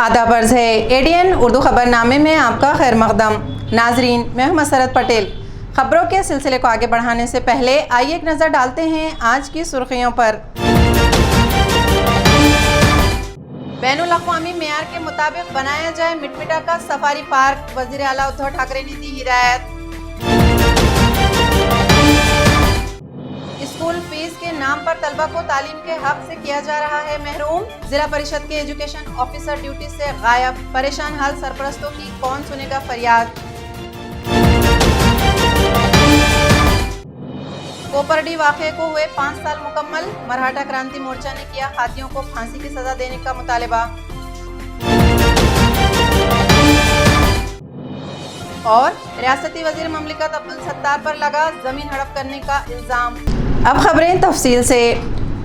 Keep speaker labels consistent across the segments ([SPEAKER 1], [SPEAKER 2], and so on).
[SPEAKER 1] आदाब अर्ज़ है एडीएन उर्दू खबरनामे में आपका खैर मकदम। नाजरीन, मैं हूं मसरत पटेल। खबरों के सिलसिले को आगे बढ़ाने से पहले आइए एक नज़र डालते हैं आज की सुर्खियों पर। बैनुल अक़वामी मेयार के मुताबिक बनाया जाए मिटमिटा का सफारी पार्क, वज़ीर आला उद्धव ठाकरे ने दी हिदायत। स्कूल फीस के नाम पर तलबा को तालीम के हक से किया जा रहा है महरूम, जिला परिषद के एजुकेशन ऑफिसर ड्यूटी से गायब, परेशान हाल सरपरस्तों की कौन सुनेगा फरियाद। कोपरडी वाक़े को हुए 5 साल मुकम्मल, मराठा क्रांति मोर्चा ने किया हाथियों को फांसी की सजा देने का मुतालबा। और रियासती वजीर ममलिकत अब्दुल सत्तार पर लगा जमीन हड़प करने का इल्जाम। अब खबरें तफसील से।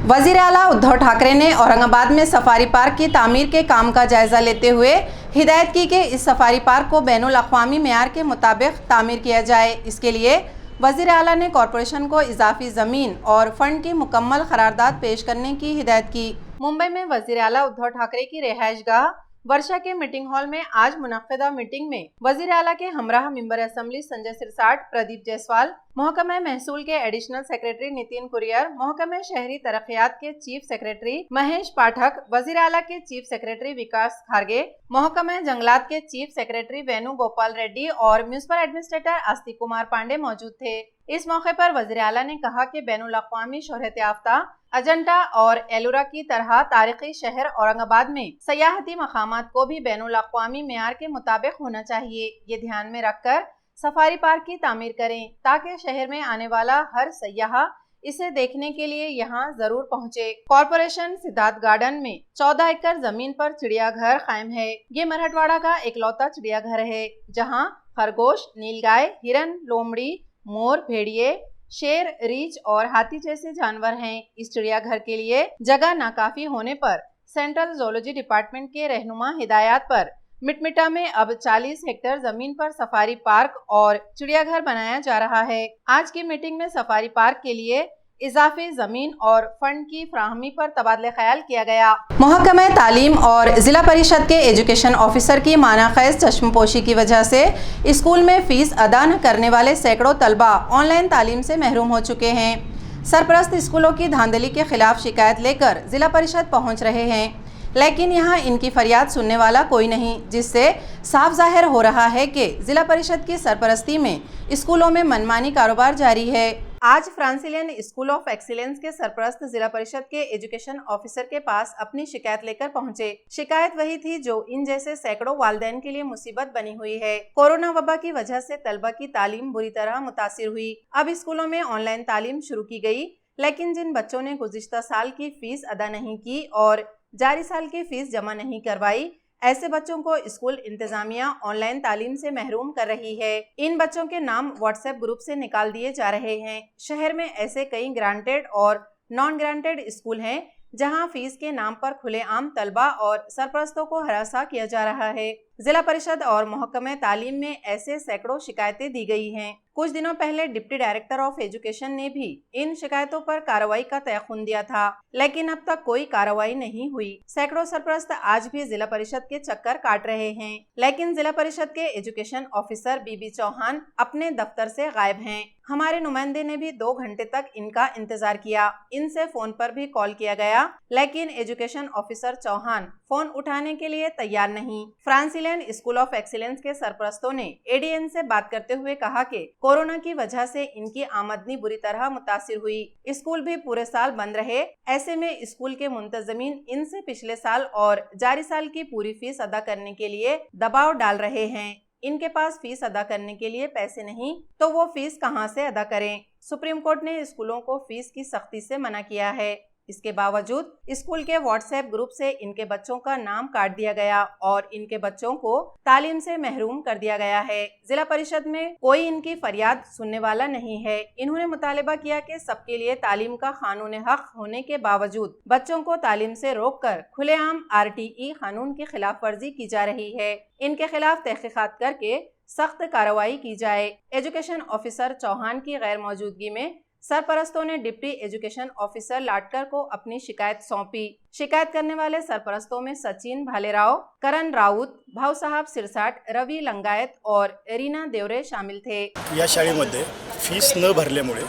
[SPEAKER 1] वजीर आला उद्धव ठाकरे ने औरंगाबाद में सफारी पार्क की तामीर के काम का जायजा लेते हुए हिदायत की कि इस सफारी पार्क को बैनुल अक़वामी मेयार के मुताबिक तामीर किया जाए। इसके लिए वजीर आला ने कॉरपोरेशन को इजाफी ज़मीन और फंड की मुकम्मल करारदाद पेश करने की हिदायत की। मुंबई में वजीर आला उद्धव ठाकरे की रिहाइशगाह वर्षा के मीटिंग हॉल में आज मुनक्किदा मीटिंग में वजीर आला के हमराह मेंबर असेंबली संजय सिरसाट, प्रदीप जायसवाल, महकमा महसूल के एडिशनल सेक्रेटरी नितिन कुरियर, महकमा शहरी तरक्यात के चीफ सेक्रेटरी महेश पाठक, वजीर आला के चीफ सेक्रेटरी विकास खारगे, महकमा जंगलात के चीफ सेक्रेटरी वेणु गोपाल रेड्डी और म्यूनिसिपल एडमिनिस्ट्रेटर आस्तिक कुमार पांडे मौजूद थे। इस मौके पर वजीर आला ने कहा कि बैनुल अक़वामी शोहरत याफ्ता अजंता और एलोरा की तरह तारीखी शहर औरंगाबाद में सयाहती मकामात को भी बैनुल अक़वामी मेयार के मुताबिक होना चाहिए। ये ध्यान में रखकर सफारी पार्क की तामीर करें ताकि शहर में आने वाला हर सयाह इसे देखने के लिए यहाँ जरूर पहुँचे। कॉरपोरेशन सिद्धार्थ गार्डन में 14 एकड़ जमीन पर चिड़ियाघर कायम है। ये मराठवाड़ा का इकलौता चिड़ियाघर है जहाँ खरगोश, नीलगाय, हिरन, लोमड़ी, मोर, भेड़िए, शेर, रीछ और हाथी जैसे जानवर हैं। इस चिड़ियाघर के लिए जगह नाकाफी होने पर सेंट्रल ज़ूलॉजी डिपार्टमेंट के रहनुमा हिदायत पर मिटमिटा में अब 40 हेक्टेयर जमीन पर सफारी पार्क और चिड़ियाघर बनाया जा रहा है। आज की मीटिंग में सफारी पार्क के लिए इजाफी जमीन और फंड की फ्राहमी पर तबादला ख्याल किया गया। महकमा तालीम और जिला परिषद के एजुकेशन ऑफिसर की मानाखैज चश्मपोशी की वजह से स्कूल में फीस अदा न करने वाले सैकड़ों तलबा ऑनलाइन तालीम से महरूम हो चुके हैं। सरपरस्त स्कूलों की धांधली के खिलाफ शिकायत लेकर जिला परिषद पहुंच रहे हैं, लेकिन यहाँ इनकी फरियाद सुनने वाला कोई नहीं, जिससे साफ जाहिर हो रहा है कि जिला परिषद की सरपरस्ती में स्कूलों में मनमानी कारोबार जारी है। आज फ्रांसिलियन स्कूल ऑफ एक्सीलेंस के सरपरस्त जिला परिषद के एजुकेशन ऑफिसर के पास अपनी शिकायत लेकर पहुंचे। शिकायत वही थी जो इन जैसे सैकड़ों वालिदैन के लिए मुसीबत बनी हुई है। कोरोना वबा की वजह से तलबा की तालीम बुरी तरह मुतासिर हुई। अब स्कूलों में ऑनलाइन तालीम शुरू की गई, लेकिन जिन बच्चों ने गुज़िश्ता साल की फीस अदा नहीं की और जारी साल की फीस जमा नहीं करवाई, ऐसे बच्चों को स्कूल इंतजामिया ऑनलाइन तालीम से महरूम कर रही है। इन बच्चों के नाम व्हाट्सएप ग्रुप से निकाल दिए जा रहे हैं। शहर में ऐसे कई ग्रांटेड और नॉन ग्रांटेड स्कूल हैं जहां फीस के नाम पर खुलेआम तलबा और सरपरस्तों को हरासा किया जा रहा है। जिला परिषद और महकमा तालीम में ऐसे सैकड़ों शिकायतें दी गई हैं। कुछ दिनों पहले डिप्टी डायरेक्टर ऑफ एजुकेशन ने भी इन शिकायतों पर कार्रवाई का तयखुन दिया था, लेकिन अब तक कोई कार्रवाई नहीं हुई। सैकड़ों सरपरस्त आज भी जिला परिषद के चक्कर काट रहे हैं, लेकिन जिला परिषद के एजुकेशन ऑफिसर बीबी चौहान अपने दफ्तर से गायब हैं। हमारे नुमाइंदे ने भी 2 घंटे तक इनका इंतजार किया। इनसे फोन पर भी कॉल किया गया, लेकिन एजुकेशन ऑफिसर चौहान फोन उठाने के लिए तैयार नहीं। फ्रांसिलियन स्कूल ऑफ एक्सीलेंस के सरपरस्तों ने एडीएन से बात करते हुए कहा कि कोरोना की वजह से इनकी आमदनी बुरी तरह मुतासिर हुई। स्कूल भी पूरे साल बंद रहे। ऐसे में स्कूल के मुंतजमीन इनसे पिछले साल और जारी साल की पूरी फीस अदा करने के लिए दबाव डाल रहे हैं। इनके पास फीस अदा करने के लिए पैसे नहीं तो वो फीस कहां से अदा करें। सुप्रीम कोर्ट ने स्कूलों को फीस की सख्ती से मना किया है। इसके बावजूद स्कूल के व्हाट्सएप ग्रुप से इनके बच्चों का नाम काट दिया गया और इनके बच्चों को तालीम से महरूम कर दिया गया है। जिला परिषद में कोई इनकी फरियाद सुनने वाला नहीं है। इन्होंने मुतालिबा किया कि सबके लिए तालीम का कानून हक होने के बावजूद बच्चों को तालीम से रोककर खुलेआम RTE कानून की खिलाफ वर्जी की जा रही है। इनके खिलाफ तहकीकात करके सख्त कार्रवाई की जाए। एजुकेशन ऑफिसर चौहान की गैर मौजूदगी में सरपरस्तों ने डिप्टी एजुकेशन ऑफिसर लाटकर को अपनी शिकायत सौंपी। शिकायत करने वाले सरपरस्तों में सचिन भालेराव, करण राऊत, भाऊसाहेब सिरसाट, रवि लंगायत और रीना देवरे शामिल थे।
[SPEAKER 2] या शाळेमध्ये फीस न भरल्यामुळे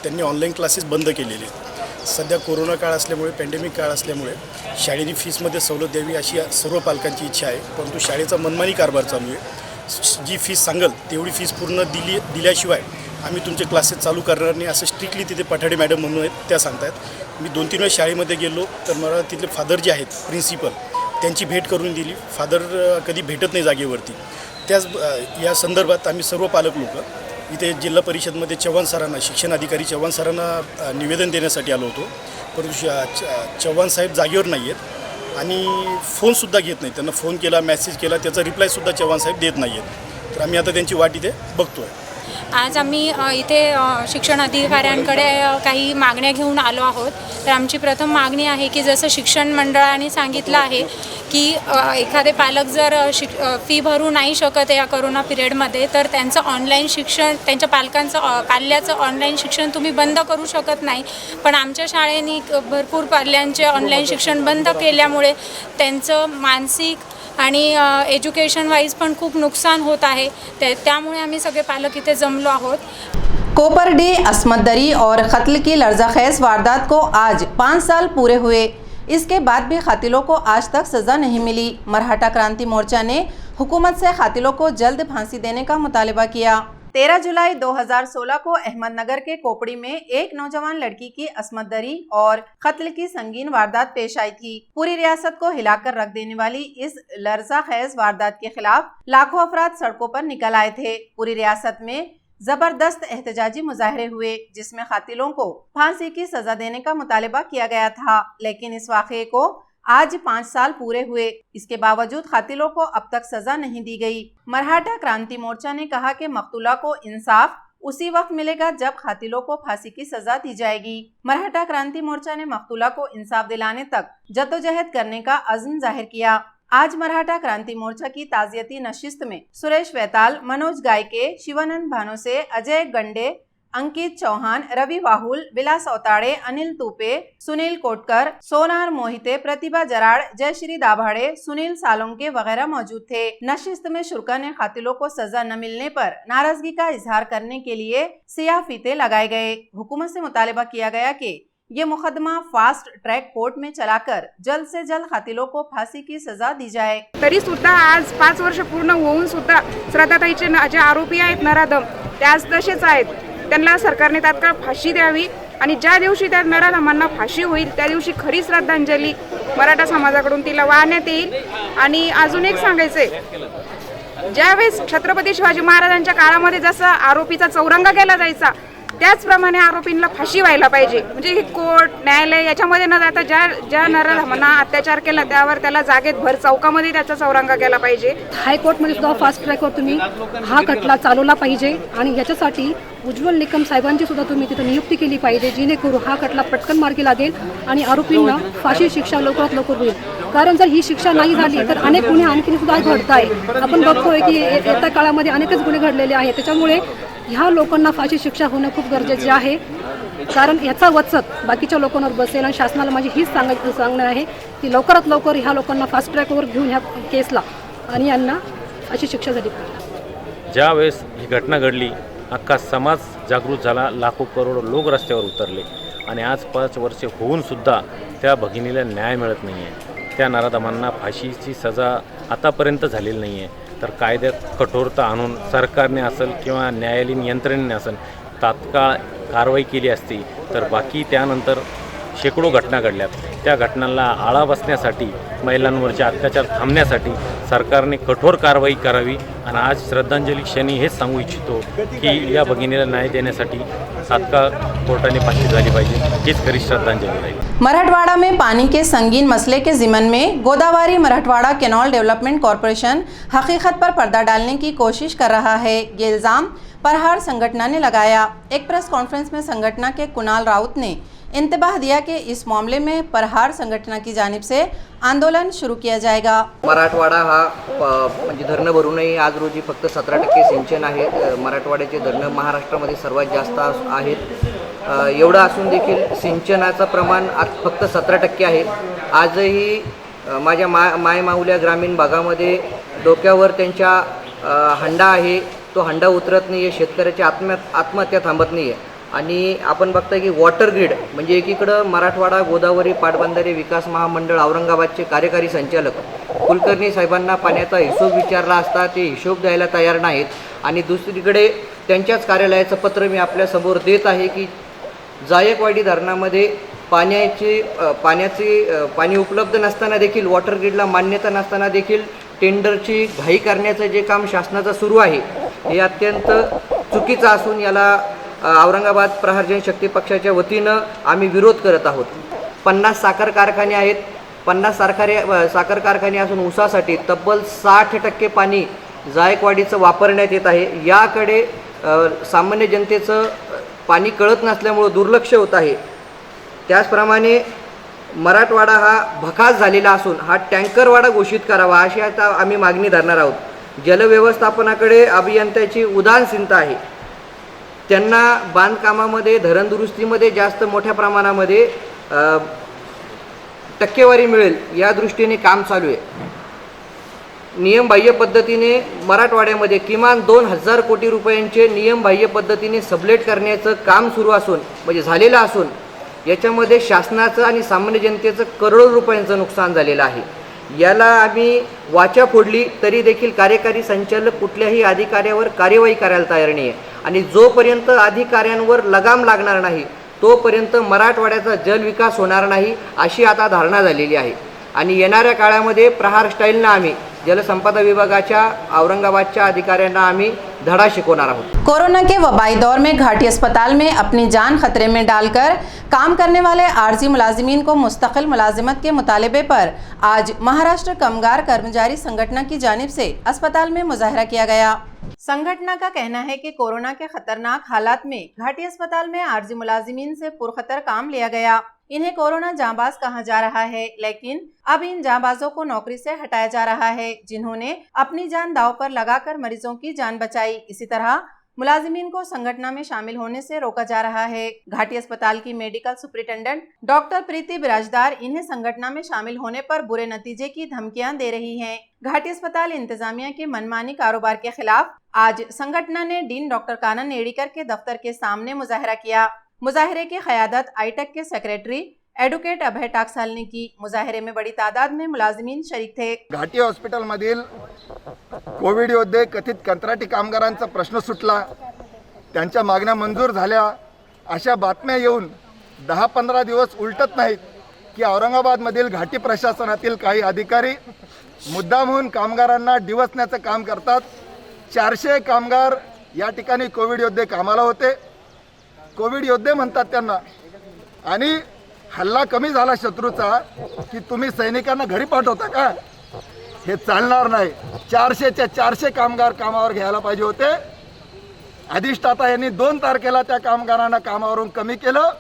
[SPEAKER 2] त्यांनी ऑनलाईन क्लासेस बंद केलेले आहेत। सध्या कोरोना काळ असल्यामुळे, पॅन्डेमिक काळ असल्यामुळे शाळेने फीसमध्ये सवलत द्यावी अशी सर्व पालकांची इच्छा आहे, परंतु शाळेचा मनमानी कारभार चालू आहे। जी फीस सांगेल तेवढी फीस पूर्ण दिल्याशिवाय आम्ही तुमचे क्लासेस चालू करणार नाही असं स्ट्रिक्टली तिथे पठाडे मॅडम म्हणून आहेत त्या सांगतायत। मी 2-3 वेळा शाळेमध्ये गेलो तर मला तिथले फादर जे आहेत प्रिन्सिपल त्यांची भेट करून दिली। फादर कधी भेटत नाही जागेवरती। त्याच या संदर्भात आम्ही सर्व पालक लोक इथे जिल्हा परिषदमध्ये चव्हाण सरांना, शिक्षण अधिकारी चव्हाण सरांना निवेदन देण्यासाठी आलो होतो, परंतु चव्हाण साहेब जागेवर नाही आहेत आणि फोनसुद्धा घेत नाहीत। त्यांना फोन केला, मेसेज केला, त्याचा रिप्लायसुद्धा चव्हाण साहेब देत नाही आहेत। तर आम्ही आता त्यांची वाट इथे बघतो आहे।
[SPEAKER 3] आज आम्ही इथे शिक्षण अधिकाऱ्यांकडे काही मागण्या घेऊन आलो आहोत। तर आमची प्रथम मागणी आहे की जसं शिक्षण मंडळाने सांगितलं आहे की एखादे पालक जर फी भरू नाही शकत या कोरोना पिरियडमध्ये तर त्यांचं ऑनलाईन शिक्षण, त्यांच्या पाल्याचं ऑनलाईन शिक्षण तुम्ही बंद करू शकत नाही। पण आमच्या शाळेने भरपूर पाल्यांचे ऑनलाईन शिक्षण बंद केल्यामुळे त्यांचं मानसिक आणि एज्युकेशन वाईज पण खूप नुकसान होत आहे। त्यामुळे आम्ही सगळे पालक इथे जमलो आहोत।
[SPEAKER 1] कोपरडी, अस्मत दरी और कत्ल की लर्जाखेज वारदात को आज 5 साल पूरे हुए। इसके बाद भी कातिलों को आज तक सज़ा नहीं मिली। मराठा क्रांति मोर्चा ने हुकूमत से कातिलों को जल्द फांसी देने का मुतालबा किया। 13 जुलाई 2016 को अहमदनगर के कोपड़ी में एक नौजवान लड़की की अस्मत दरी और कत्ल की संगीन वारदात पेश आई थी। पूरी रियासत को हिलाकर रख देने वाली इस लर्जाखेज वारदात के खिलाफ लाखों अफराद सड़कों पर निकल आए थे। पूरी रियासत में जबरदस्त एहतजाजी मुजाहरे हुए, जिसमें कातिलों को फांसी की सजा देने का मुतालबा किया गया था। लेकिन इस वाक़े को आज 5 साल पूरे हुए, इसके बावजूद कातिलों को अब तक सजा नहीं दी गई। मराठा क्रांति मोर्चा ने कहा कि मकतूला को इंसाफ उसी वक्त मिलेगा जब कातिलों को फांसी की सजा दी जाएगी। मराठा क्रांति मोर्चा ने मकतूला को इंसाफ दिलाने तक जद्दोजहद करने का अज़्म जाहिर किया। आज मराठा क्रांति मोर्चा की ताज़ियती नशिस्त में सुरेश वैताल, मनोज गायके, शिवानंद भानोसे, अजय गंडे, अंकित चौहान, रवि वाहुल, विलास औताड़े, अनिल तुपे, सुनील कोटकर, सोनार मोहिते, प्रतिभा जराड़, जयश्री दाभाड़े, सुनील सालोंके वगैरह मौजूद थे। नशिस्त में शुरा ने कातिलों को सजा न मिलने पर नाराजगी का इजहार करने के लिए सियाह फीते लगाए गए। हुकूमत से मुतालबा किया गया कि ये मुकदमा फास्ट ट्रैक कोर्ट में चलाकर जल्द से जल्द कातिलों को फांसी की सजा दी जाए।
[SPEAKER 4] तरी सुद्धा आज 5 वर्ष पूर्ण होऊन सुद्धा श्रद्धाताईचे जे आरोपी आहेत नराधम ते आज तसेच आहेत। त्यांना सरकारने तात्काळ फाशी द्यावी आणि ज्या दिवशी त्या नराधमांना फाशी होईल त्या दिवशी खरी श्रद्धांजली मराठा समाजाकडून तिला वाहण्यात येईल। आणि अजून एक सांगायचंय, ज्यावेळेस छत्रपती शिवाजी महाराजांच्या काळामध्ये जसा आरोपीचा चौरंगा केला जायचा त्याचप्रमाणे आरोपींना फाशी व्हायला पाहिजे। म्हणजे कोर्ट, न्यायालय याच्यामध्ये न जाता ज्या नराधमांना अत्याचार केला त्यावर त्याला जागेत भर चौकामध्ये त्याचा चौरंगा केला पाहिजे।
[SPEAKER 5] हायकोर्टमध्ये सुद्धा फास्ट ट्रॅकवर तुम्ही हा खटला चालवला पाहिजे आणि याच्यासाठी उज्ज्वल निकम साहेबांची सुद्धा तुम्ही तिथे नियुक्ती केली पाहिजे, जेणेकरून हा खटला पटकन मार्गी लागेल आणि आरोपींना फाशी शिक्षा लवकरात लवकर होईल। कारण जर ही शिक्षा नाही झाली तर अनेक गुन्हे आणखी सुद्धा घडत आहे। आपण बघतोय की येत्या काळामध्ये अनेकच गुन्हे घडलेले आहेत। त्याच्यामुळे ह्या लोकांना फाशी शिक्षा होणं खूप गरजेचे आहे, कारण याचा वचक बाकीच्या लोकांवर बसेल। आणि शासनाला माझी हीच सांगणं आहे की लवकरात लवकर ह्या लोकांना फास्ट ट्रॅकवर घेऊन ह्या केसला आणि यांना अशी शिक्षा झाली पाहिजे।
[SPEAKER 6] ज्यावेळेस ही घटना घडली अख्खा समाज जागृत झाला, लाखो करोडो लोक रस्त्यावर उतरले आणि आज 5 वर्षे होऊनसुद्धा त्या भगिनीला न्याय मिळत नाही आहे। त्या नराधमांना फाशीची सजा आतापर्यंत झालेली नाही आहे। तर कायद्यात कठोरता आणून सरकारने असेल किंवा न्यायालयीन यंत्रणेने असेल तात्काळ कारवाई केली असती तर बाकी त्यानंतर शेकडो घटना घडल्यात। त्या घटनांना आळा बसण्यासाठी, महिलांवरचे अत्याचार थांबण्यासाठी सरकारने कठोर कारवाई करावी। आणि आज श्रद्धांजली क्षणी हेच सांगू इच्छितो की या भगिनीला न्याय देण्यासाठी तात्काळ कोर्टाने फाशी झाली पाहिजे, हीच खरी श्रद्धांजली राहील।
[SPEAKER 1] मराठवाड़ा में पानी के संगीन मसले के ज़िमन में Godavari Marathwada canal development corporation हकीकत पर पर्दा डालने की कोशिश कर रहा है। ये इल्ज़ाम प्रहार संगठन ने लगाया। एक प्रेस कॉन्फ्रेंस में संगठन के कुणाल राउत ने इंतबाह दिया कि इस मामले में प्रहार संघटना की जानिब से आंदोलन शुरू किया जाएगा।
[SPEAKER 7] मराठवाडा हा म्हणजे धरणं भरूनही आज रोजी फक्त 17% सिंचन आहे। मराठवाड्याचे धरणं महाराष्ट्रामध्ये सर्वात जास्त आहेत। एवढं असून देखील सिंचनाचं प्रमाण आज फक्त 17% आहे. आजही माझ्या माय माऊल्या ग्रामीण भागामध्ये डोक्यावर त्यांच्या हंडा आहे, तो हंडा उतरत नाही आहे, शेतकऱ्याची आत्महत्या थांबत नाही आहे. आणि आपण बघताय की वॉटर ग्रीड म्हणजे एकीकडं मराठवाडा गोदावरी पाटबंधारे विकास महामंडळ औरंगाबादचे कार्यकारी संचालक कुलकर्णी साहेबांना पाण्याचा हिशोब विचारला असता ते हिशोब द्यायला तयार नाहीत. आणि दुसरीकडे त्यांच्याच कार्यालयाचं पत्र मी आपल्यासमोर देत आहे की जायकवाडी धरणामध्ये पाणी उपलब्ध नसताना देखील वॉटर ग्रीडला मान्यता नसताना देखील टेंडरची घाई करण्याचं जे काम शासनाचं सुरू आहे हे अत्यंत चुकीचं असून याला औरंगाबाद प्रहार जनशक्ती पक्षाच्या वतीनं आम्ही विरोध करत आहोत. 50 साखर कारखाने आहेत. 50 साखर कारखाने असून ऊसासाठी तब्बल 60% पाणी जायकवाडीचं वापरण्यात येत आहे. याकडे सामान्य जनतेचं पाणी कळत नसल्यामुळं दुर्लक्ष होत आहे. त्याचप्रमाणे मराठवाडा हा भकास झालेला असून हा टँकरवाडा घोषित करावा अशी आता आम्ही मागणी धरणार आहोत. जलव्यवस्थापनाकडे अभियंत्याची उदासीनता आहे. त्यांना बांधकामामध्ये धरण दुरुस्तीमध्ये जास्त मोठ्या प्रमाणामध्ये टक्केवारी मिळेल या दृष्टीने काम चालू आहे. नियमबाह्य पद्धतीने मराठवाड्यामध्ये किमान 2000 कोटी रुपयांचे नियमबाह्य पद्धतीने सबलेट करण्याचं काम सुरू असून म्हणजे झालेलं असून याच्यामध्ये शासनाचं आणि सामान्य जनतेचं करोडो रुपयांचं नुकसान झालेलं आहे. याला आम्ही वाचा फोडली तरी देखील कार्यकारी संचालक कुठल्याही अधिकाऱ्यावर कार्यवाही करायला तयार नाही आहे. आणि जोपर्यंत अधिकाऱ्यांवर लगाम लागणार नाही तोपर्यंत मराठवाड्याचा जलविकास होणार नाही अशी आता धारणा झालेली आहे. आणि येणाऱ्या काळामध्ये प्रहार स्टाईलनं आम्ही जलसंपदा विभागाच्या औरंगाबादच्या अधिकाऱ्यांना आम्ही धडा शिकवणार आहोत.
[SPEAKER 1] कोरोना के वबाई दौर में घाटी अस्पताल में अपनी जान खतरे में डालकर काम करने वाले आरजी मुलाजिमीन को मुस्तकिल मुलाजिमत के मुतालबे पर आज महाराष्ट्र कामगार कर्मचारी संगठन की जानिब से अस्पताल में मुजाहरा किया गया. संगठन का कहना है कि कोरोना के खतरनाक हालात में घाटी अस्पताल में आरजी मुलाजिमीन से पुरखतर काम लिया गया. इन्हें कोरोना जांबाज कहा जा रहा है, लेकिन अब इन जांबाजों को नौकरी से हटाया जा रहा है जिन्होंने अपनी जान दांव पर लगाकर मरीजों की जान बचाई. इसी तरह मुलाजिमीन को संगठन में शामिल होने से रोका जा रहा है. घाटी अस्पताल की मेडिकल सुपरिटेंडेंट डॉक्टर प्रीति बिराजदार इन्हें संगठन में शामिल होने पर बुरे नतीजे की धमकियां दे रही हैं. घाटी अस्पताल इंतजामिया के मनमानी कारोबार के खिलाफ आज संगठन ने डीन डॉक्टर कानन एडीकर के दफ्तर के सामने मुजाहरा किया. मुजाहरे की क़यादत आईटेक के सेक्रेटरी एडवोकेट अभय टाकसाल ने की. मुजाहरे में बड़ी तादाद में मुलाजिमीन शरीक थे.
[SPEAKER 8] घाटी हॉस्पिटलमधील कोविड योद्धे कथित कंत्राटी कामगारांचा प्रश्न सुटला, त्यांच्या मागण्या मंजूर झाल्या अशा बातम्या येऊन 10-15 दिवस उलटत नाहीत की औरंगाबादमधील घाटी प्रशासनातील काही अधिकारी मुद्दामहून कामगारांना डिवचण्याचं काम करतात. 400 कामगार या ठिकाणी कोविड योद्धे कामाला होते. कोविड योद्धे म्हणतात त्यांना. आणि हल्ला कमी झाला शत्रूचा की तुम्ही सैनिकांना घरी पाठवता का? हे चालणार नाही. 400च्या 400 कामगार कामावर घ्यायला पाहिजे होते. अधिष्ठाता यांनी 2 तारखेला त्या कामगारांना कामावरून कमी केलं.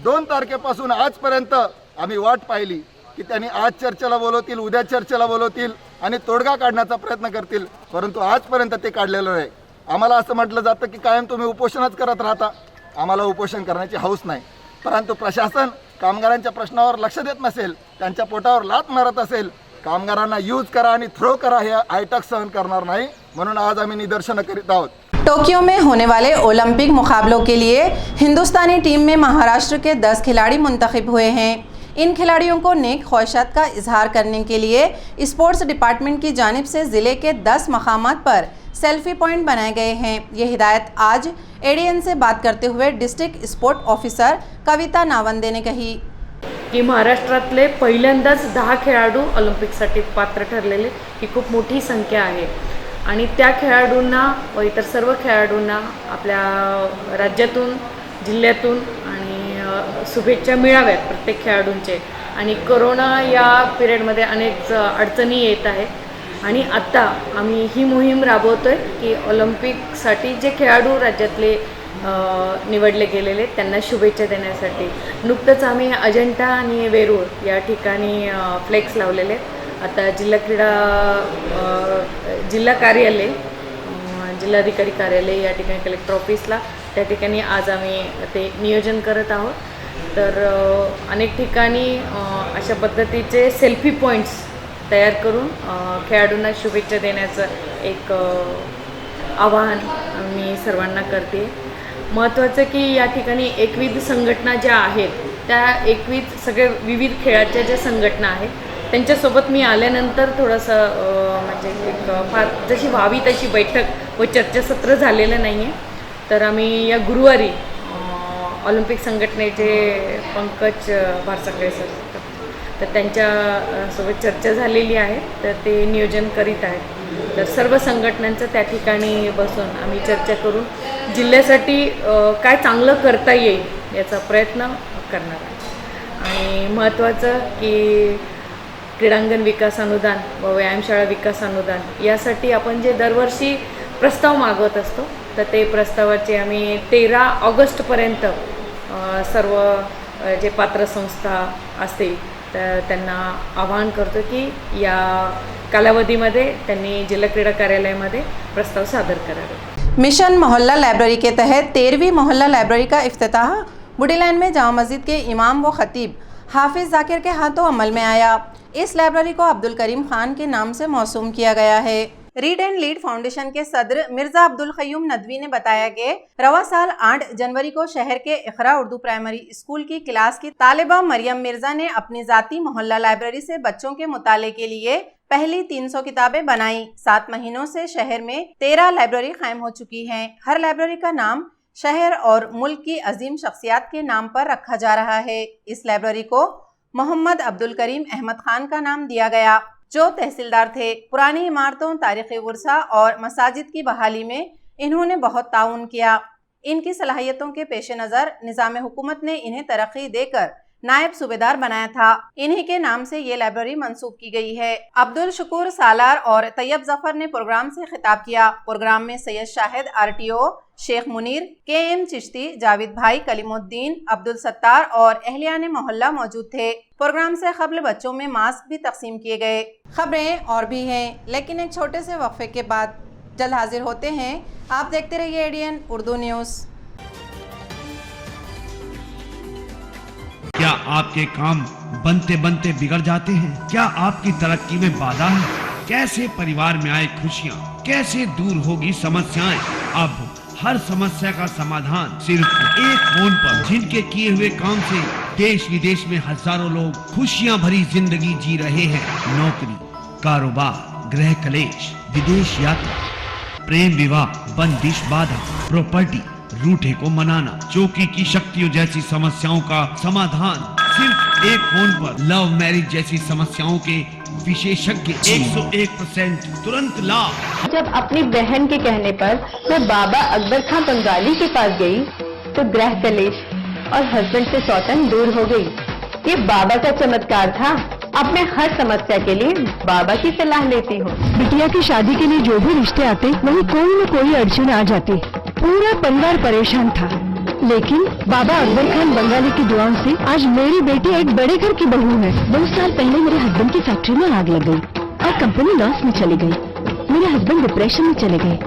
[SPEAKER 8] 2 तारखेपासून आजपर्यंत आम्ही वाट पाहिली की त्यांनी आज चर्चेला बोलवतील, उद्या चर्चेला बोलवतील आणि तोडगा काढण्याचा प्रयत्न करतील, परंतु आजपर्यंत ते काढलेलं नाही. आम्हाला असं म्हटलं जातं की कायम तुम्ही उपोषणच करत राहता. आम्हाला उपोषण करण्याची हौस नाही, परंतु प्रशासन कामगारांच्या प्रश्नावर लक्ष देत नसेल, त्यांच्या पोटावर लात मारत असेल, कामगारांना यूज करा आणि थ्रो करा हे आयटक सहन करणार नाही. म्हणून आज आम्ही निदर्शनं करीत आहोत.
[SPEAKER 1] टोक्यो में होने वाले ओलंपिक मुकाबलों के लिए हिंदुस्तानी टीम में महाराष्ट्र के 10 खिलाड़ी मुंतखब हुए हैं. इन खिलाड़ियों को नेक ख्वाहिशात का इजहार करने के लिए स्पोर्ट्स डिपार्टमेंट की जानिब से ज़िले के 10 मकामात पर सेल्फी पॉइंट बनाए गए हैं. ये हिदायत आज एडीएन से बात करते हुए डिस्ट्रिक्ट स्पोर्ट ऑफिसर कविता नावंदे ने कही
[SPEAKER 9] की महाराष्ट्रातले पहिल्यांदाच 10 खेळाडू ऑलिम्पिकसाठी पात्र ठरलेले ही खूप मोठी संख्या आहे. आणि त्या खेळाडूंना व इतर सर्व खेळाडूंना आपल्या राज्यातून जिल्ह्यातून आणि शुभेच्छा मिळाव्यात प्रत्येक खेळाडूंचे. आणि कोरोना या पिरियडमध्ये अनेक अडचणी येत आहेत आणि आत्ता आम्ही ही मोहीम राबवतोय की ऑलिम्पिकसाठी जे खेळाडू राज्यातले निवडले गेलेले त्यांना शुभेच्छा देण्यासाठी. नुकतंच आम्ही अजंठा आणि वेरूळ या ठिकाणी फ्लेक्स लावलेले. आता जिल्हा कार्यालय जिल्हाधिकारी कार्यालय या ठिकाणी कलेक्टर ऑफिसला त्या ठिकाणी आज आम्ही ते नियोजन करत आहोत. तर अनेक ठिकाणी अशा पद्धतीचे सेल्फी पॉईंट्स तयार करून खेळाडूंना शुभेच्छा देण्याचं एक आवाहन मी सर्वांना करते. महत्त्वाचं की या ठिकाणी एकविध संघटना ज्या आहेत त्या एकविध सगळे विविध खेळाच्या ज्या संघटना आहेत त्यांच्यासोबत मी आल्यानंतर थोडंसं म्हणजे एक फार जशी व्हावी तशी बैठक व चर्चासत्र झालेलं नाही आहे. तर आम्ही या गुरुवारी ऑलिम्पिक संघटनेचे पंकज भारसाकळे सर तर त्यांच्यासोबत चर्चा झालेली आहे. तर ते नियोजन करीत आहेत. तर सर्व संघटनांचं त्या ठिकाणी बसून आम्ही चर्चा करून जिल्ह्यासाठी काय चांगलं करता येईल याचा प्रयत्न करणार आहे. आणि महत्त्वाचं की क्रीडांगण विकास अनुदान व व्यायामशाळा विकास अनुदान यासाठी आपण जे दरवर्षी प्रस्ताव मागवत असतो तर ते प्रस्तावाचे आम्ही 13 ऑगस्टपर्यंत सर्व जे पात्र संस्था असतील तर त्यांना आवाहन करतो की या कालावधीमध्ये त्यांनी जिल्हा क्रीडा कार्यालयामध्ये प्रस्ताव सादर करावे.
[SPEAKER 1] मिशन मोहल्ला लाइब्रेरी के तहत 13वीं मोहल्ला लाइब्रेरी का इफ्तिताह बूढ़ी लाइन में जामा मस्जिद के इमाम व खतीब हाफिज जाकिर के हाथों अमल में आया. इस लाइब्रेरी को अब्दुल करीम खान के नाम से मौसूम किया गया है. रीड एंड लीड फाउंडेशन के सदर मिर्जा अब्दुल खयूम नदवी ने बताया कि रवा साल 8 जनवरी को शहर के इखरा उर्दू प्राइमरी स्कूल की क्लास की तालिबा मरियम मिर्जा ने अपनी जाती मोहल्ला लाइब्रेरी से बच्चों के मुताले के लिए पहली 300 किताबें बनाई. 7 महीनों से शहर में 13 लाइब्रेरी कायम हो चुकी हैं. हर लाइब्रेरी का नाम शहर और मुल्क की अजीम शख्सियात के नाम पर रखा जा रहा है. इस लाइब्रेरी को मोहम्मद अब्दुल करीम अहमद खान का नाम दिया गया जो तहसीलदार थे. पुरानी इमारतों, तारीखी वर्सा और मसाजिद की बहाली में इन्होंने बहुत ताउन किया. इनकी सलाहियतों के पेश नज़र निज़ाम हुकूमत ने इन्हें तरक्की देकर नायब सूबेदार बनाया था. इन्हीं के नाम से ये लाइब्रेरी मंसूब की गई है. अब्दुल शुक्र सालार और तैयब जफर ने प्रोग्राम से खिताब किया. प्रोग्राम में सैयद शाहिद RTO, शेख मुनीर, KM चिश्ती, जावेद भाई, कलीमुद्दीन, अब्दुल सत्तार और अहलियान मोहल्ला मौजूद थे. प्रोग्राम से कबल बच्चों में मास्क भी तकसीम किए गए. खबरें और भी हैं लेकिन एक छोटे से वक्फे के बाद जल्द हाजिर होते हैं. आप देखते रहिए ADN उर्दू न्यूज़.
[SPEAKER 10] क्या आपके काम बनते बनते बिगड़ जाते हैं? क्या आपकी तरक्की में बाधा है? कैसे परिवार में आए खुशियाँ, कैसे दूर होगी समस्याएं? अब हर समस्या का समाधान सिर्फ एक फोन पर. जिनके किए हुए काम से देश विदेश में हजारों लोग खुशियाँ भरी जिंदगी जी रहे हैं. नौकरी, कारोबार, गृह कलेश, विदेश यात्रा, प्रेम विवाह, बंदिश बाधा, प्रॉपर्टी, रूठे को मनाना, चौकी की शक्तियों जैसी समस्याओं का समाधान सिर्फ एक फोन पर. लव मैरिज जैसी समस्याओं के विशेषज्ञ 101% तुरंत लाभ.
[SPEAKER 11] जब अपनी बहन के कहने पर मैं बाबा अकबर खान बंगाली के पास गई तो गृह कलेश और हस्बैंड से सौतन दूर हो गई. ये बाबा का चमत्कार था. अब मैं हर समस्या के लिए बाबा की सलाह लेती हूँ. बिटिया की शादी के लिए जो भी रिश्ते आते वहीं कोई न कोई अड़चन आ जाती. पूरा परिवार परेशान था लेकिन बाबा अकबर खान बंगाली की दुआओं से आज मेरी बेटी एक बड़े घर की बहू है. 2 साल पहले मेरे हस्बैंड की फैक्ट्री में आग लग गई और कंपनी लॉस में चली गई. मेरे हस्बैंड डिप्रेशन में चले गए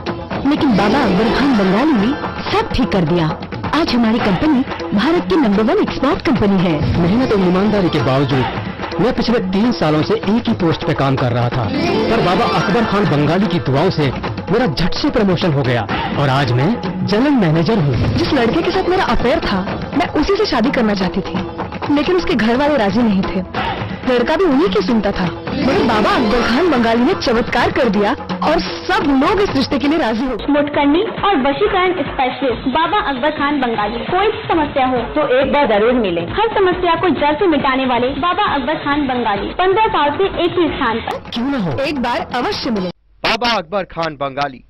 [SPEAKER 11] लेकिन बाबा अकबर खान बंगाली ने सब ठीक कर दिया. आज हमारी कंपनी भारत की नंबर 1 एक्सपोर्ट कंपनी है.
[SPEAKER 12] मेहनत और ईमानदारी के बावजूद मैं पिछले 3 सालों से एक ही पोस्ट पे काम कर रहा था पर बाबा अकबर खान बंगाली की दुआओं से मेरा झट से प्रमोशन हो गया और आज मैं जनरल मैनेजर हूँ.
[SPEAKER 11] जिस लड़के के साथ मेरा अफेयर था मैं उसी से शादी करना चाहती थी लेकिन उसके घर वाले राजी नहीं थे. लड़का भी उन्हीं की सुनता था मगर बाबा अकबर खान बंगाली ने चमत्कार कर दिया और सब लोग इस रिश्ते के लिए राजी हो.
[SPEAKER 13] मुटकरनी और वशीकरण स्पेशलिस्ट बाबा अकबर खान बंगाली. कोई भी समस्या हो तो एक बार जरूर मिले. हर समस्या को जड़ से मिटाने वाले बाबा अकबर खान बंगाली 15 साल से एक ही स्थान पर.
[SPEAKER 11] क्यों न हो, एक बार अवश्य मिले.
[SPEAKER 12] बाबा अकबर खान बंगाली.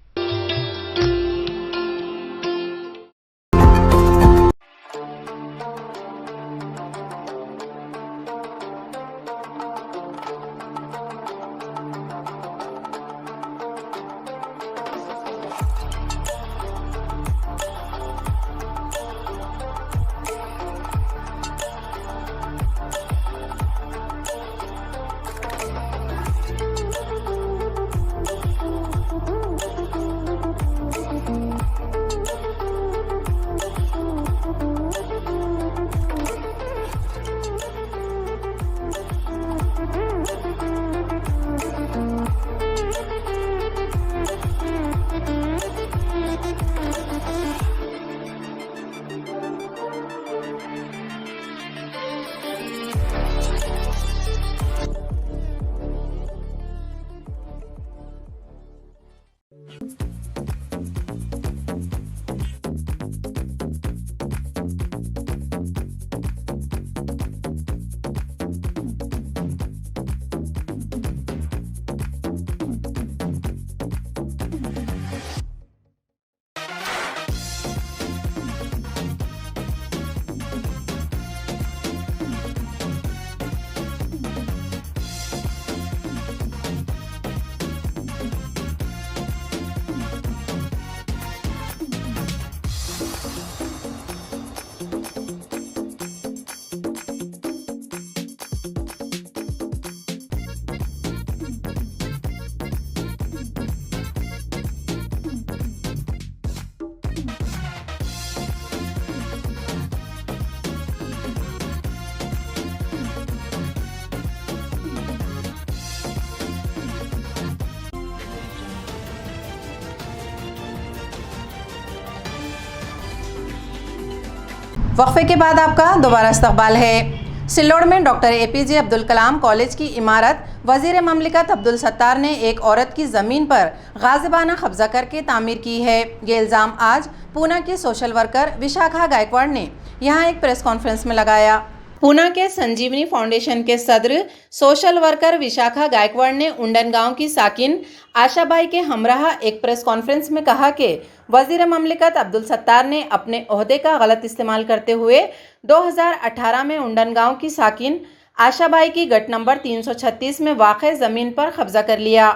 [SPEAKER 1] वक्फे के बाद आपका दोबारा इस्तकबाल है। सिल्लोड़ में डॉक्टर APJ अब्दुल कलाम कॉलेज की इमारत वजीर ममलिकत अब्दुल सत्तार ने एक औरत की ज़मीन पर गाज़िबाना कब्जा करके तामीर की है। ये इल्ज़ाम आज पूना की सोशल वर्कर विशाखा गायकवाड़ ने यहाँ एक प्रेस कॉन्फ्रेंस में लगाया। पूना के संजीवनी फाउंडेशन के सदर सोशल वर्कर विशाखा गायकवाड़ ने उंडन गांव की साकिन आशाबाई के हमराह एक प्रेस कॉन्फ्रेंस में कहा कि वजीर ममलिकत अब्दुल सत्तार ने अपने ओहदे का गलत इस्तेमाल करते हुए 2018 में उंडन गांव की साकिन आशाबाई की गट नंबर 336 में वाक़े ज़मीन पर कब्जा कर लिया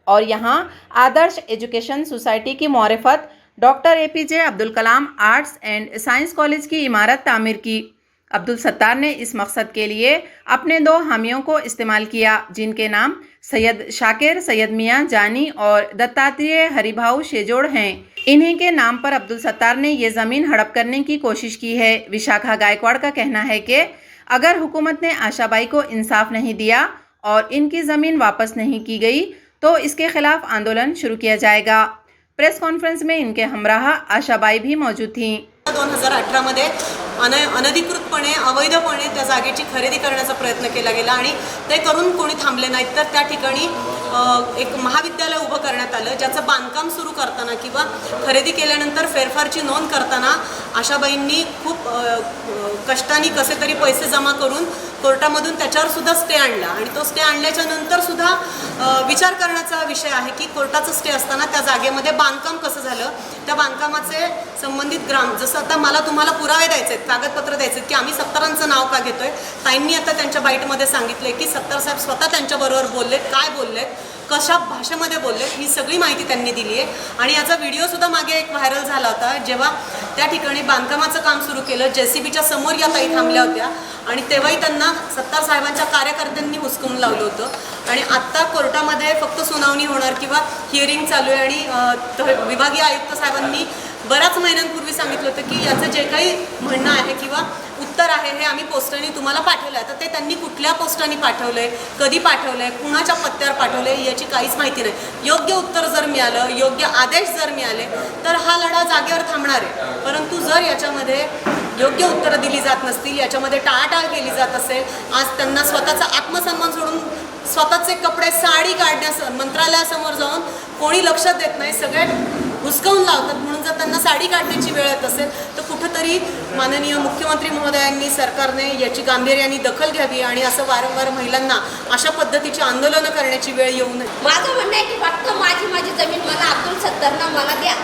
[SPEAKER 1] और यहाँ आदर्श एजुकेशन सोसाइटी की मौरफत doctor APJ Abdul Kalam arts and science college की इमारत तामीर की। अब्दुल सत्तार ने इस मकसद के लिए अपने 2 हामियों को इस्तेमाल किया, जिनके नाम सैयद शाकिर, सैयद मियाँ जानी और दत्तात्रेय हरिभाऊ शेजोड़ हैं। इन्हीं के नाम पर अब्दुल सत्तार ने ये ज़मीन हड़प करने की कोशिश की है। विशाखा गायकवाड़ का कहना है कि अगर हुकूमत ने आशाबाई को इंसाफ नहीं दिया और इनकी ज़मीन वापस नहीं की गई तो इसके खिलाफ आंदोलन शुरू किया जाएगा। प्रेस कॉन्फ्रेंस में इनके हमराह आशाबाई भी मौजूद थीं।
[SPEAKER 14] 2018 मध्ये अनधिकृतपणे अवैधपणे त्या जागेची खरेदी करण्याचा प्रयत्न केला गेला आणि ते करून कोणी थांबले नाहीत, तर त्या ठिकाणी एक महाविद्यालय उभं करण्यात आलं, ज्याचं बांधकाम सुरू करताना किंवा खरेदी केल्यानंतर फेरफारची नोंद करताना आशाबाईंनी खूप कष्टाने कसे तरी पैसे जमा करून कोर्टामधून त्याच्यावर सुद्धा स्टे आणला आणि तो स्टे आणल्याच्या नंतर सुद्धा विचार करण्याचा विषय आहे की कोर्टाचा स्टे असताना त्या जागेमध्ये बांधकाम कसं झालं, त्या बांधकामाचे संबंधित ग्राम, जसं आता मला तुम्हाला पुरावे द्यायचे आहेत, कागदपत्र द्यायचे की आम्ही सत्तारांचं नाव का घेतोय, ताईंनी आता त्यांच्या बाईटमध्ये सांगितलंय की सत्तार साहेब स्वतः त्यांच्याबरोबर बोललेत, काय बोललेत, कशा भाषेमध्ये बोललेत, ही सगळी माहिती त्यांनी दिली आहे। आणि याचा व्हिडिओसुद्धा मागे एक व्हायरल झाला होता, जेव्हा त्या ठिकाणी बांधकामाचं काम सुरू केलं, JCBच्या समोर या ताई थांबल्या होत्या आणि तेव्हाही त्यांना सत्तार साहेबांच्या कार्यकर्त्यांनी हुसकवून लावलं होतं। आणि आत्ता कोर्टामध्ये फक्त सुनावणी होणार किंवा हिअरिंग चालू आहे आणि विभागीय आयुक्त साहेबांनी बऱ्याच महिन्यांपूर्वी सांगितलं होतं की याचं जे काही म्हणणं आहे किंवा उत्तर आहे हे आम्ही पोस्टाने तुम्हाला पाठवलं आहे। तर ते त्यांनी कुठल्या पोस्टाने पाठवलं आहे, कधी पाठवलं आहे, कुणाच्या पत्त्यावर पाठवलं आहे याची काहीच माहिती नाही। योग्य उत्तर जर मिळालं, योग्य आदेश जर मिळाले तर हा लढा जागेवर थांबणार आहे, परंतु जर याच्यामध्ये योग्य उत्तरं दिली जात नसतील, याच्यामध्ये टाळाटाळ केली जात असेल, आज त्यांना स्वतःचा आत्मसन्मान सोडून स्वतःचे कपडे साडी काढण्यास मंत्रालयासमोर जाऊन कोणी लक्ष देत नाही, सगळे हुसकावून लावतात, म्हणून जर त्यांना साडी काढण्याची वेळ येत असेल तर कुठंतरी माननीय मुख्यमंत्री महोदयांनी, सरकारने याची गांभीर्याने दखल घ्यावी आणि असं वारंवार महिलांना अशा पद्धतीची आंदोलनं करण्याची वेळ येऊ नये।
[SPEAKER 15] माझं म्हणणं आहे की फक्त माझी जमीन मला अब्दुल सत्तारना मला द्या,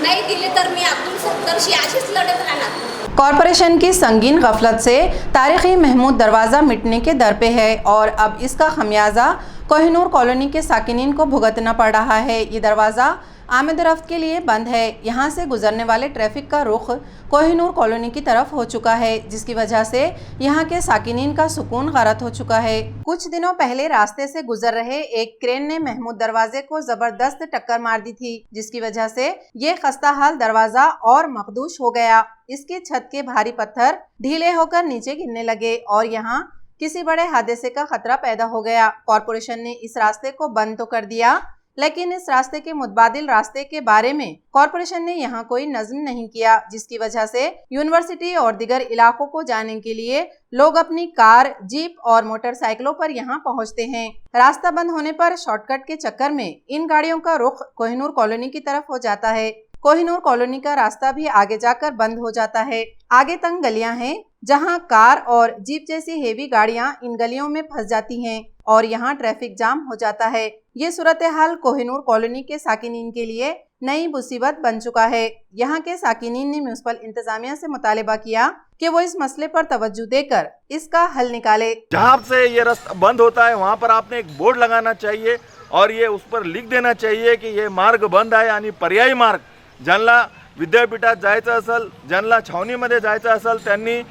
[SPEAKER 15] नहीं दिले तर मी अब्दुल सत्तारशी अशीच लढत राहणार।
[SPEAKER 1] कॉरपोरेशन की संगीन गफलत से तारीखी महमूद दरवाज़ा मिटने के दर पे है और अब इसका खमियाजा कोहिनूर कॉलोनी के साकिनीन को भुगतना पड़ रहा है। ये दरवाज़ा आमद रफ्त के लिए बंद है। यहाँ से गुजरने वाले ट्रैफिक का रुख कोहिनूर कॉलोनी की तरफ हो चुका है, जिसकी वजह से यहाँ के साकिनीन का सुकून गरत हो चुका है। कुछ दिनों पहले रास्ते से गुजर रहे एक क्रेन ने महमूद दरवाजे को जबरदस्त टक्कर मार दी थी, जिसकी वजह से ये खस्ता हाल दरवाजा और मखदूश हो गया। इसकी छत के भारी पत्थर ढीले होकर नीचे गिरने लगे और यहाँ किसी बड़े हादसे का खतरा पैदा हो गया। कॉरपोरेशन ने इस रास्ते को बंद तो कर दिया, लेकिन इस रास्ते के मुतबादिल रास्ते के बारे में कॉरपोरेशन ने यहाँ कोई नज़्म नहीं किया, जिसकी वजह से यूनिवर्सिटी और दीगर इलाकों को जाने के लिए लोग अपनी कार, जीप और मोटरसाइकिलों पर यहाँ पहुँचते हैं। रास्ता बंद होने पर शॉर्टकट के चक्कर में इन गाड़ियों का रुख कोहिनूर कॉलोनी की तरफ हो जाता है। कोहिनूर कॉलोनी का रास्ता भी आगे जाकर बंद हो जाता है। आगे तंग गलियां हैं जहां कार और जीप जैसी हेवी गाड़ियां इन गलियों में फंस जाती हैं और यहां ट्रैफिक जाम हो जाता है। ये सूरत हाल कोहिनूर कॉलोनी के साकिनीन के लिए नई मुसीबत बन चुका है। यहाँ के साकिनीन ने म्यूनिसिपल इंतजामिया से मुतालिबा किया कि वो इस मसले पर तवज्जो देकर इसका हल निकाले।
[SPEAKER 16] जहाँ से ये रास्ता बंद होता है वहाँ पर आपने एक बोर्ड लगाना चाहिए और ये उस पर लिख देना चाहिए कि ये मार्ग बंद आहे आणि पर्यायी मार्ग ज्यांना विद्यापीठात जायचं असेल, ज्यांना छावणीमध्ये जायचं असेल त्यांनी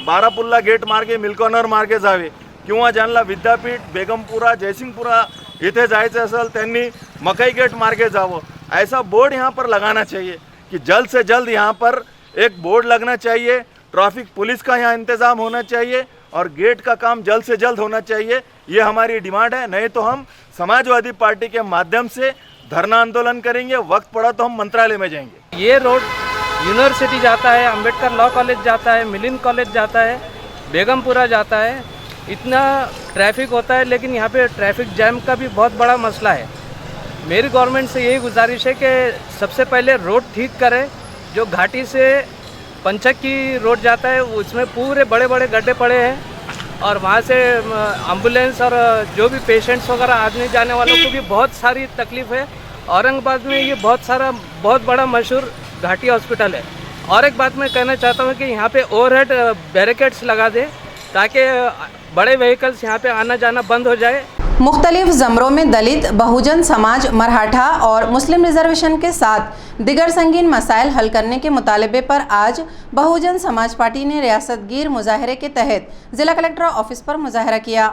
[SPEAKER 16] बारापुल्ला गेट मार्गे मिल्कॉनर मार्गे जावे किंवा ज्यांना विद्यापीठ, बेगमपुरा, जयसिंगपुरा इथे जायचं असेल त्यांनी मकई गेट मार्गे जावं। ऐसा बोर्ड यहाँ पर लगाना चाहिए कि जल्द से जल्द यहाँ पर एक बोर्ड लगना चाहिए। ट्रैफिक पुलिस का यहाँ इंतज़ाम होना चाहिए और गेट का काम जल्द से जल्द होना चाहिए। ये हमारी डिमांड है, नहीं तो हम समाजवादी पार्टी के माध्यम से धरना आंदोलन करेंगे। वक्त पड़ा तो हम मंत्रालय में जाएंगे।
[SPEAKER 6] ये रोड
[SPEAKER 17] यूनिवर्सिटी जाता है, अंबेडकर लॉ कॉलेज जाता है, मिलिंद कॉलेज जाता है, बेगमपुरा जाता है। इतना ट्रैफिक होता है, लेकिन यहाँ पे ट्रैफिक जैम का भी बहुत बड़ा मसला है। मेरी गवर्नमेंट से यही गुजारिश है कि सबसे पहले रोड ठीक करे। जो घाटी से पंचक की रोड जाता है उसमें पूरे बड़े बड़े गड्ढे पड़े हैं और वहाँ से एम्बुलेंस और जो भी पेशेंट्स वगैरह आने जाने वालों को भी बहुत सारी तकलीफ है। औरंगाबाद में ये बहुत बड़ा मशहूर घाटी हॉस्पिटल है। और एक बात मैं कहना चाहता हूँ कि यहाँ पे ओवरहेड बैरिकेड्स लगा दे ताकि बड़े व्हीकल्स यहाँ पे आना जाना बंद हो जाए।
[SPEAKER 1] मुख्तलिफ ज़मरों में दलित, बहुजन समाज, मराठा और मुस्लिम रिजर्वेशन के साथ दिगर संगीन मसाइल हल करने के मुतालबे पर आज बहुजन समाज पार्टी ने रियासतगीर मुजाहरे के तहत जिला कलेक्टर ऑफिस पर मुजाहरा किया।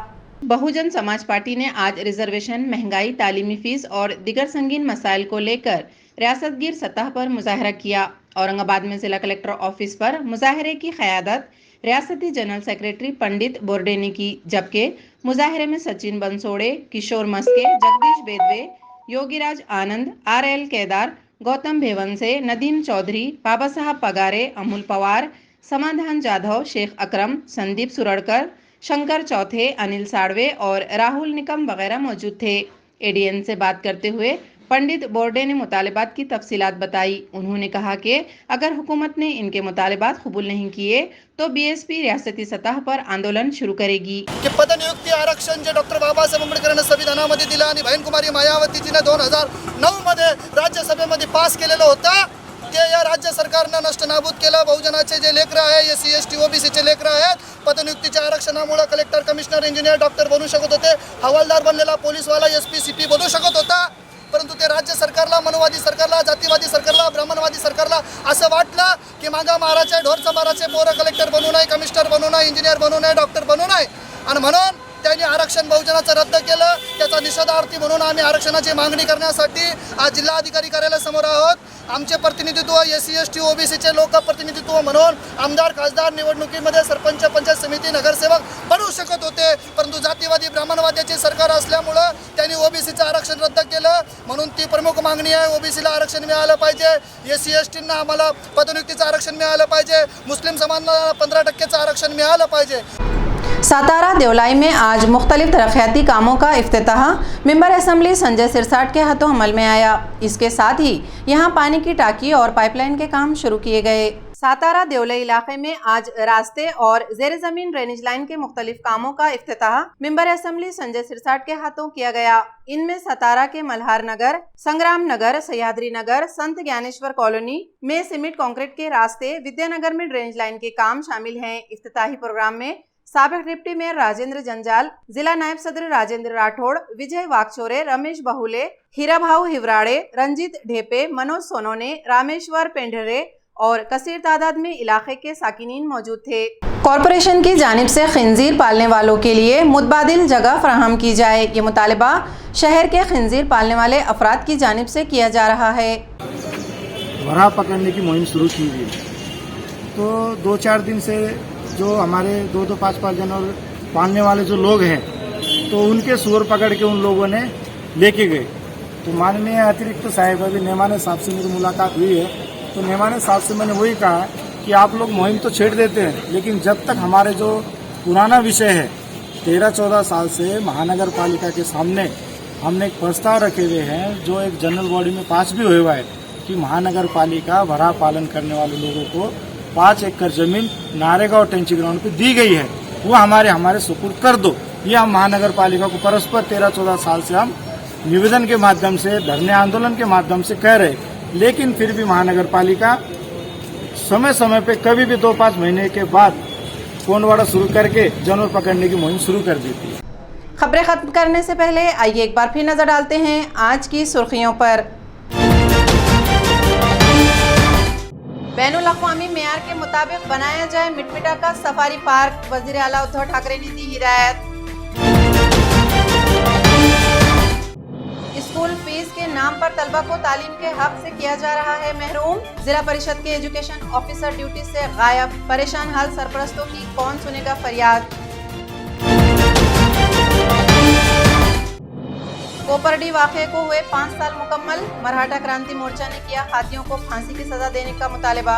[SPEAKER 1] बहुजन समाज पार्टी ने आज रिजर्वेशन, महंगाई, तालीमी फीस और दिगर संगीन मसाइल को लेकर रियासतगीर सतह पर मुजाहरा किया। औरंगाबाद में जिला कलेक्टर ऑफिस पर मुजाहरे की क़यादत रियासती जनरल सेक्रेटरी पंडित बोर्डे ने की, जबकि मुजाहरे में सचिन बंसोड़े, किशोर मस्के, जगदीश बेदवे, योगीराज आनंद, RL केदार, गौतम भेवनसे, नदीम चौधरी, बाबा साहब पगारे, अमूल पवार, समाधान जाधव, शेख अकरम, संदीप सुरड़कर, शंकर चौथे, अनिल साड़वे और राहुल निकम वगैरह मौजूद थे। ADN से बात करते हुए पंडित बोर्डे ने मुतालिबात की तफसीलात बताई। उन्होंने कहा कि अगर हुकूमत ने इनके मुतालिबात कबूल नहीं किए तो BSP रियासती सतह पर आंदोलन शुरू करेगी।
[SPEAKER 18] पदनियुक्ती आरक्षण जे डॉक्टर बाबासाहेब आंबेडकरांनी संविधानामध्ये दिलं आणि बहिणकुमारी मायावतीजीने 2009 मध्ये राज्यसभेमध्ये पास केलेलं होतं ते या राज्य सरकारनं नष्टनाबूद केलं। बहुजनाचे जे लेकरं आहे, SC ST OBCचे लेकरं आहेत, पदनियुक्तीच्या आरक्षणामुळे कलेक्टर, कमिशनर, इंजिनियर, डॉक्टर बनू शकत होते, हवालदार बनलेला पोलीसवाला SP CP बनू शकत होता, परंतु ते राज्य सरकारला, मनोवादी सरकारला, जातीवादी सरकारला, ब्राह्मणवादी सरकारला असं वाटलं की मागा महाराजचे ढोरचा महाराजचे पोरं कलेक्टर बनू नये, कमिशनर बनू नये, इंजिनियर बनू नये, डॉक्टर बनू नये आणि म्हणून त्यांनी आरक्षण बहुजनाचं रद्द केलं। त्याचा निषेधार्थी म्हणून आम्ही आरक्षणाची मागणी करण्यासाठी आज जिल्हाधिकारी कार्यालयासमोर आहोत। आमचे प्रतिनिधित्व SC ST OBCचे लोकप्रतिनिधित्व म्हणून आमदार, खासदार निवडणुकीमध्ये सरपंच, पंचायत समिती, नगरसेवक बनू शकत होते, परंतु जातीवादी, ब्राह्मणवाद्याचे सरकार असल्यामुळं त्यांनी OBCचं आरक्षण रद्द केलं। म्हणून ती प्रमुख मागणी आहे, OBCला आरक्षण मिळालं पाहिजे, SC STंना आम्हाला पदनियुक्तीचं आरक्षण मिळालं पाहिजे, मुस्लिम समाजाला 15% आरक्षण मिळालं पाहिजे।
[SPEAKER 1] सातारा देवलाई में आज मुख्तलिफ तरक्याती कामों का इफ्तिताह मेंबर असम्बली संजय सिरसाट के हाथों अमल में आया। इसके साथ ही यहां पानी की टाकी और पाइपलाइन के काम शुरू किए गए। सातारा देवलाई इलाके में आज रास्ते और जेर जमीन ड्रेनेज लाइन के मुख्तलिफ कामों का इफ्तिताह मेंबर असम्बली संजय सिरसाट के हाथों किया गया। इनमें सतारा के मल्हार नगर, संग्राम नगर, सह्याद्री नगर, संत ज्ञानेश्वर कॉलोनी में सीमेंट कंक्रीट के रास्ते, विद्यानगर में ड्रेनेज लाइन के काम शामिल हैं। इफ्तिताही प्रोग्राम में साबिक डिप्टी मेयर राजेंद्र जंजाल, जिला नायब सदर राजेंद्र राठौड़, विजय वाकचोरे, रमेश बहुले, हीराभाऊ हिवराड़े, रंजीत ढेपे, मनोज सोनोने, रामेश्वर पेंढरे और कसीर तादाद में इलाके के साकिनीन मौजूद थे। कॉरपोरेशन की जानिब से खिंजीर पालने वालों के लिए मुतबादिल जगह फराहम की जाए, ये मुतालिबा शहर के खिंजीर पालने वाले अफराद की जानिब से किया जा रहा है।
[SPEAKER 19] भरा पकड़ने की मुहिम शुरू की गई, तो 2-4 दिन से जो हमारे 2-2, 5-5 जानवर पालने वाले जो लोग हैं, तो उनके सुअर पकड़ के उन लोगों ने लेके गए। तो माननीय अतिरिक्त साहिब, अभी नेमाने साहब से मेरी मुलाकात हुई है, तो नेमाने साहब से मैंने वही कहा कि आप लोग मुहिम तो छेड़ देते हैं, लेकिन जब तक हमारे जो पुराना विषय है 13-14 साल से महानगर पालिका के सामने हमने एक प्रस्ताव रखे हुए हैं, जो एक जनरल बॉडी में पास भी हुआ है कि महानगर पालिका भरा पालन करने वाले लोगों को 5 एकड़ जमीन नारेगांव टेंची ग्राउंड पे दी गई है, वो हमारे सुपुर्द कर दो। ये हम महानगर पालिका को परस्पर 13-14 साल से हम निवेदन के माध्यम से, धरने आंदोलन के माध्यम से कह रहे, लेकिन फिर भी महानगर पालिका समय समय पे कभी भी 2-5 महीने के बाद कोंडवाड़ा शुरू करके जानवर पकड़ने की मुहिम शुरू कर देती है।
[SPEAKER 1] खबरें खत्म करने से पहले आइए एक बार फिर नजर डालते हैं आज की सुर्खियों पर। बैनुल अक़वामी मेयार के मुताबिक बनाया जाए मिटमिटा का सफारी पार्क, वज़ीर आला उद्धव ठाकरे ने दी हिदायत। स्कूल फीस के नाम पर तलबा को तालीम के हक से किया जा रहा है महरूम, जिला परिषद के एजुकेशन ऑफिसर ड्यूटी से गायब, परेशान हाल सरपरस्तों की कौन सुनेगा फरियाद। कोपरडी वाक़े को हुए 5 साल मुकम्मल, मराठा क्रांति मोर्चा ने किया हाथियों को फांसी की सजा देने का मुतालबा।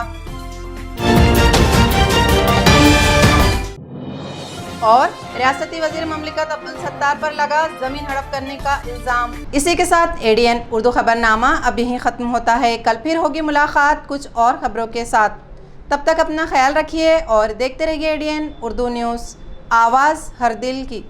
[SPEAKER 1] और रियासती वजीर ममलिकत अब्दुल सत्तार पर लगा जमीन हड़प करने का इल्जाम। इसी के साथ एडीएन उर्दू खबरनामा अब यहीं ख़त्म होता है। कल फिर होगी मुलाकात कुछ और खबरों के साथ। तब तक अपना ख्याल रखिए और देखते रहिए एडीएन उर्दू न्यूज़, आवाज़ हर दिल की।